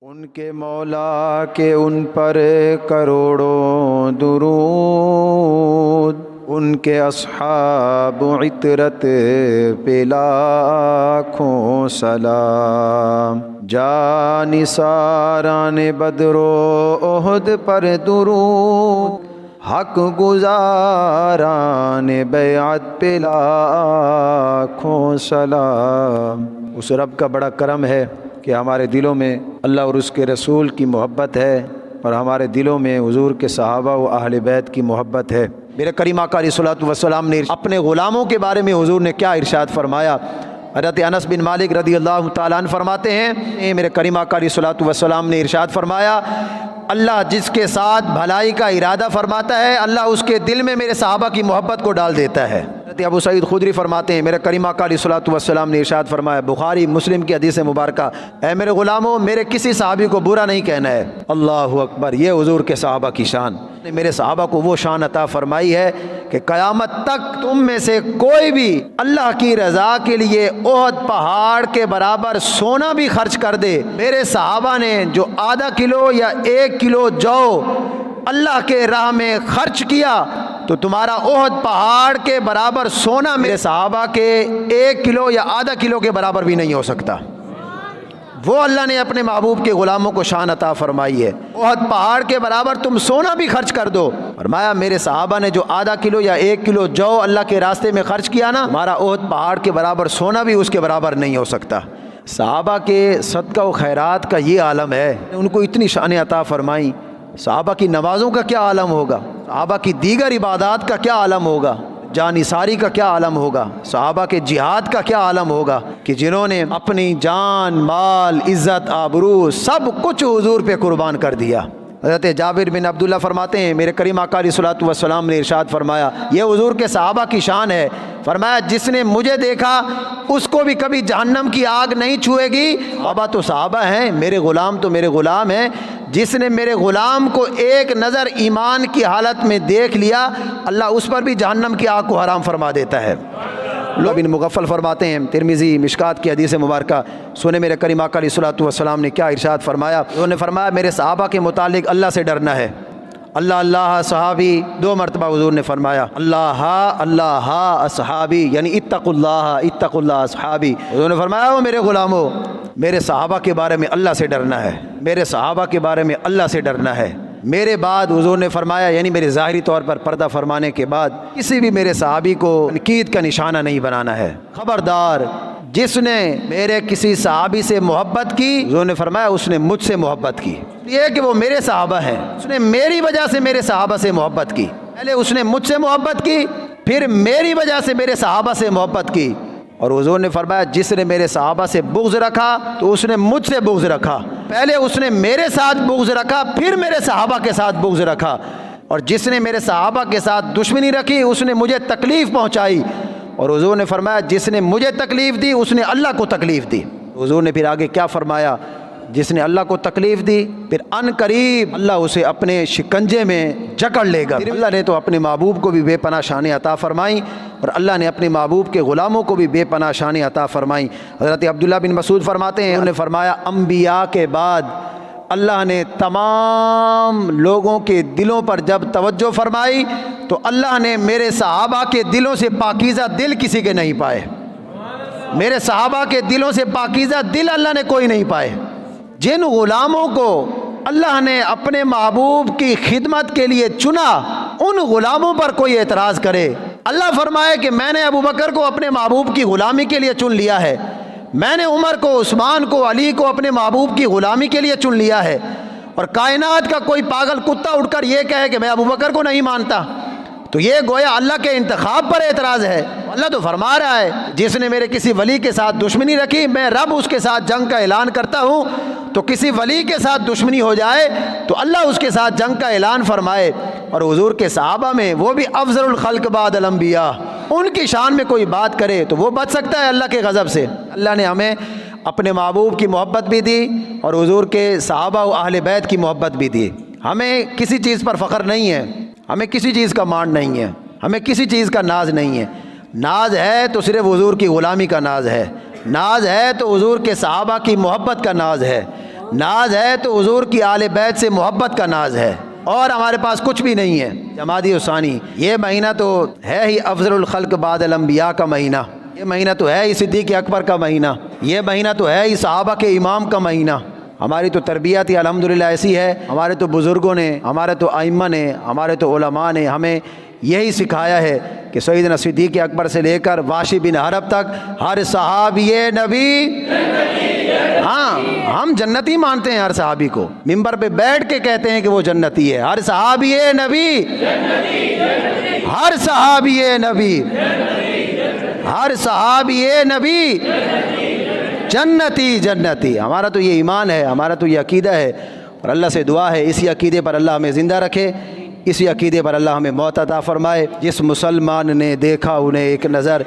ان کے مولا کے ان پر کروڑوں درود، ان کے اصحاب عطرت پہ لاکھوں سلام، جانثاران بدر و احد پر درود، حق گزاران بیعت پہ لاکھوں سلام۔ اس رب کا بڑا کرم ہے کہ ہمارے دلوں میں اللہ اور اس کے رسول کی محبت ہے، اور ہمارے دلوں میں حضور کے صحابہ و اہل بیت کی محبت ہے۔ میرے کریم آقا علیہ الصلوۃ والسلام نے اپنے غلاموں کے بارے میں حضور نے کیا ارشاد فرمایا؟ حضرت انس بن مالک رضی اللہ تعالیٰ عنہ فرماتے ہیں، میرے کریم آقا علیہ الصلوۃ والسلام نے ارشاد فرمایا، اللہ جس کے ساتھ بھلائی کا ارادہ فرماتا ہے، اللہ اس کے دل میں میرے صحابہ کی محبت کو ڈال دیتا ہے۔ حضرت ابو سعید خدری فرماتے ہیں، میرے کریم آقا علیہ الصلوۃ والسلام نے ارشاد فرمایا، بخاری مسلم کی حدیث مبارکہ، اے میرے غلاموں، میرے کسی صحابی کو برا نہیں کہنا ہے۔ اللہ اکبر، یہ حضور کے صحابہ کی شان۔ میرے صحابہ کو وہ شان عطا فرمائی ہے کہ قیامت تک تم میں سے کوئی بھی اللہ کی رضا کے لیے احد پہاڑ کے برابر سونا بھی خرچ کر دے، میرے صحابہ نے جو آدھا کلو یا 1 کلو جو اللہ کے راہ میں خرچ کیا، تو تمہارا احد پہاڑ کے برابر سونا میرے صحابہ کے 1 کلو یا آدھا کلو کے برابر بھی نہیں ہو سکتا۔ وہ اللہ نے اپنے محبوب کے غلاموں کو شان عطا فرمائی ہے۔ احد پہاڑ کے برابر تم سونا بھی خرچ کر دو، فرمایا میرے صحابہ نے جو آدھا کلو یا 1 کلو جو اللہ کے راستے میں خرچ کیا نا، ہمارا احد پہاڑ کے برابر سونا بھی اس کے برابر نہیں ہو سکتا۔ صحابہ کے صدقہ و خیرات کا یہ عالم ہے، ان کو اتنی شان عطا فرمائی۔ صحابہ کی نمازوں کا کیا عالم ہوگا، صحابہ کی دیگر عبادات کا کیا عالم ہوگا، جانثاری کا کیا عالم ہوگا، صحابہ کے جہاد کا کیا عالم ہوگا، کہ جنہوں نے اپنی جان، مال، عزت، آبرو سب کچھ حضور پہ قربان کر دیا۔ حضرت جابر بن عبداللہ فرماتے ہیں، میرے کریم آقا علیہ الصلوۃ والسلام نے ارشاد فرمایا، یہ حضور کے صحابہ کی شان ہے، فرمایا جس نے مجھے دیکھا اس کو بھی کبھی جہنم کی آگ نہیں چھوئے گی۔ صحابہ تو صحابہ ہیں، میرے غلام تو میرے غلام ہیں، جس نے میرے غلام کو ایک نظر ایمان کی حالت میں دیکھ لیا، اللہ اس پر بھی جہنم کی آگ کو حرام فرما دیتا ہے۔ بن مغفل فرماتے ہیں، ترمذی مشکات کی حدیث مبارکہ، سنے میرے کریم آقا علیہ الصلوۃ والسلام نے کیا ارشاد فرمایا؟ انہوں نے فرمایا میرے صحابہ کے متعلق اللہ سے ڈرنا ہے۔ اللہ اللہ صحابی 2 مرتبہ حضور نے فرمایا، اللہ اللہ اصحابی، یعنی اتقوا اللہ اصحابی۔ حضور نے فرمایا وہ میرے غلاموں، میرے صحابہ کے بارے میں اللہ سے ڈرنا ہے، میرے صحابہ کے بارے میں اللہ سے ڈرنا ہے۔ میرے بعد حضور نے فرمایا، یعنی میرے ظاہری طور پر پردہ فرمانے کے بعد کسی بھی میرے صحابی کو تنقید کا نشانہ نہیں بنانا ہے۔ خبردار، جس نے میرے کسی صحابی سے محبت کی، حضور نے فرمایا اس نے مجھ سے محبت کی، یہ کہ وہ میرے صحابہ ہیں، اس نے میری وجہ سے میرے صحابہ سے محبت کی۔ پہلے اس نے مجھ سے محبت کی، پھر میری وجہ سے میرے صحابہ سے محبت کی۔ اور حضور نے فرمایا جس نے میرے صحابہ سے بغض رکھا تو اس نے مجھ سے بغض رکھا، پہلے اس نے میرے ساتھ بغض رکھا، پھر میرے صحابہ کے ساتھ بغض رکھا۔ اور جس نے میرے صحابہ کے ساتھ دشمنی رکھی اس نے مجھے تکلیف پہنچائی۔ اور حضور نے فرمایا جس نے مجھے تکلیف دی اس نے اللہ کو تکلیف دی۔ حضور نے پھر آگے کیا فرمایا؟ جس نے اللہ کو تکلیف دی پھر ان قریب اللہ اسے اپنے شکنجے میں جکڑ لے گا۔ اللہ نے تو اپنے محبوب کو بھی بے پناہ شان عطا فرمائی، اور اللہ نے اپنے محبوب کے غلاموں کو بھی بے پناہ شان عطا فرمائی۔ حضرت عبداللہ بن مسعود فرماتے ہیں، انہوں نے فرمایا انبیاء کے بعد اللہ نے تمام لوگوں کے دلوں پر جب توجہ فرمائی تو اللہ نے میرے صحابہ کے دلوں سے پاکیزہ دل کسی کے نہیں پائے، میرے صحابہ کے دلوں سے پاکیزہ دل اللہ نے کوئی نہیں پائے۔ جن غلاموں کو اللہ نے اپنے محبوب کی خدمت کے لیے چنا، ان غلاموں پر کوئی اعتراض کرے، اللہ فرمائے کہ میں نے ابو بکر کو اپنے محبوب کی غلامی کے لیے چن لیا ہے، میں نے عمر کو، عثمان کو، علی کو اپنے محبوب کی غلامی کے لیے چن لیا ہے، اور کائنات کا کوئی پاگل کتا اٹھ کر یہ کہے کہ میں ابو بکر کو نہیں مانتا، تو یہ گویا اللہ کے انتخاب پر اعتراض ہے۔ اللہ تو فرما رہا ہے جس نے میرے کسی ولی کے ساتھ دشمنی رکھی، میں رب اس کے ساتھ جنگ کا اعلان کرتا ہوں، تو کسی ولی کے ساتھ دشمنی ہو جائے تو اللہ اس کے ساتھ جنگ کا اعلان فرمائے۔ اور حضور کے صحابہ میں وہ بھی افضل الخلق بعد الانبیاء، ان کی شان میں کوئی بات کرے تو وہ بچ سکتا ہے اللہ کے غضب سے۔ اللہ نے ہمیں اپنے محبوب کی محبت بھی دی اور حضور کے صحابہ و اہل بیت کی محبت بھی دی۔ ہمیں کسی چیز پر فخر نہیں ہے، ہمیں کسی چیز کا مان نہیں ہے، ہمیں کسی چیز کا ناز نہیں ہے۔ ناز ہے تو صرف حضور کی غلامی کا ناز ہے، ناز ہے تو حضور کے صحابہ کی محبت کا ناز ہے، ناز ہے تو حضور کی آل بیت سے محبت کا ناز ہے، اور ہمارے پاس کچھ بھی نہیں ہے۔ جمادی الثانی، یہ مہینہ تو ہے ہی افضل الخلق بعد الانبیاء کا مہینہ، یہ مہینہ تو ہے ہی صدیق اکبر کا مہینہ، یہ مہینہ تو ہے ہی صحابہ کے امام کا مہینہ۔ ہماری تو تربیت ہی الحمدللہ ایسی ہے، ہمارے تو بزرگوں نے، ہمارے تو ائمہ نے، ہمارے تو علماء نے ہمیں یہی سکھایا ہے کہ سیدنا صدیق اکبر سے لے کر واشی بن حرب تک ہر صحابی نبی، ہاں ہم جنتی مانتے ہیں ہر صحابی کو، ممبر پہ بیٹھ کے کہتے ہیں کہ وہ جنتی ہے، ہر صحابی نبی، ہر صحابی نبی، ہر صحابی نبی جنتی جنتی۔ ہمارا تو یہ ایمان ہے، ہمارا تو یہ عقیدہ ہے، اور اللہ سے دعا ہے اسی عقیدے پر اللہ ہمیں زندہ رکھے، اسی عقیدے پر اللہ ہمیں موت عطا فرمائے۔ جس مسلمان نے دیکھا انہیں ایک نظر،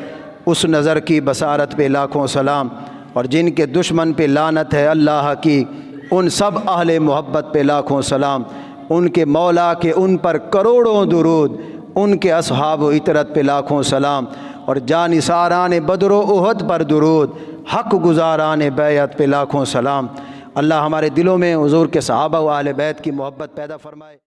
اس نظر کی بصارت پہ لاکھوں سلام، اور جن کے دشمن پہ لعنت ہے اللہ کی، ان سب اہل محبت پہ لاکھوں سلام، ان کے مولا کے ان پر کروڑوں درود، ان کے اصحاب و اطرت پہ لاکھوں سلام، اور جانثاران بدر و احد پر درود، حق گزاران بیعت پہ لاکھوں سلام۔ اللہ ہمارے دلوں میں حضور کے صحابہ و اہل بیت کی محبت پیدا فرمائے۔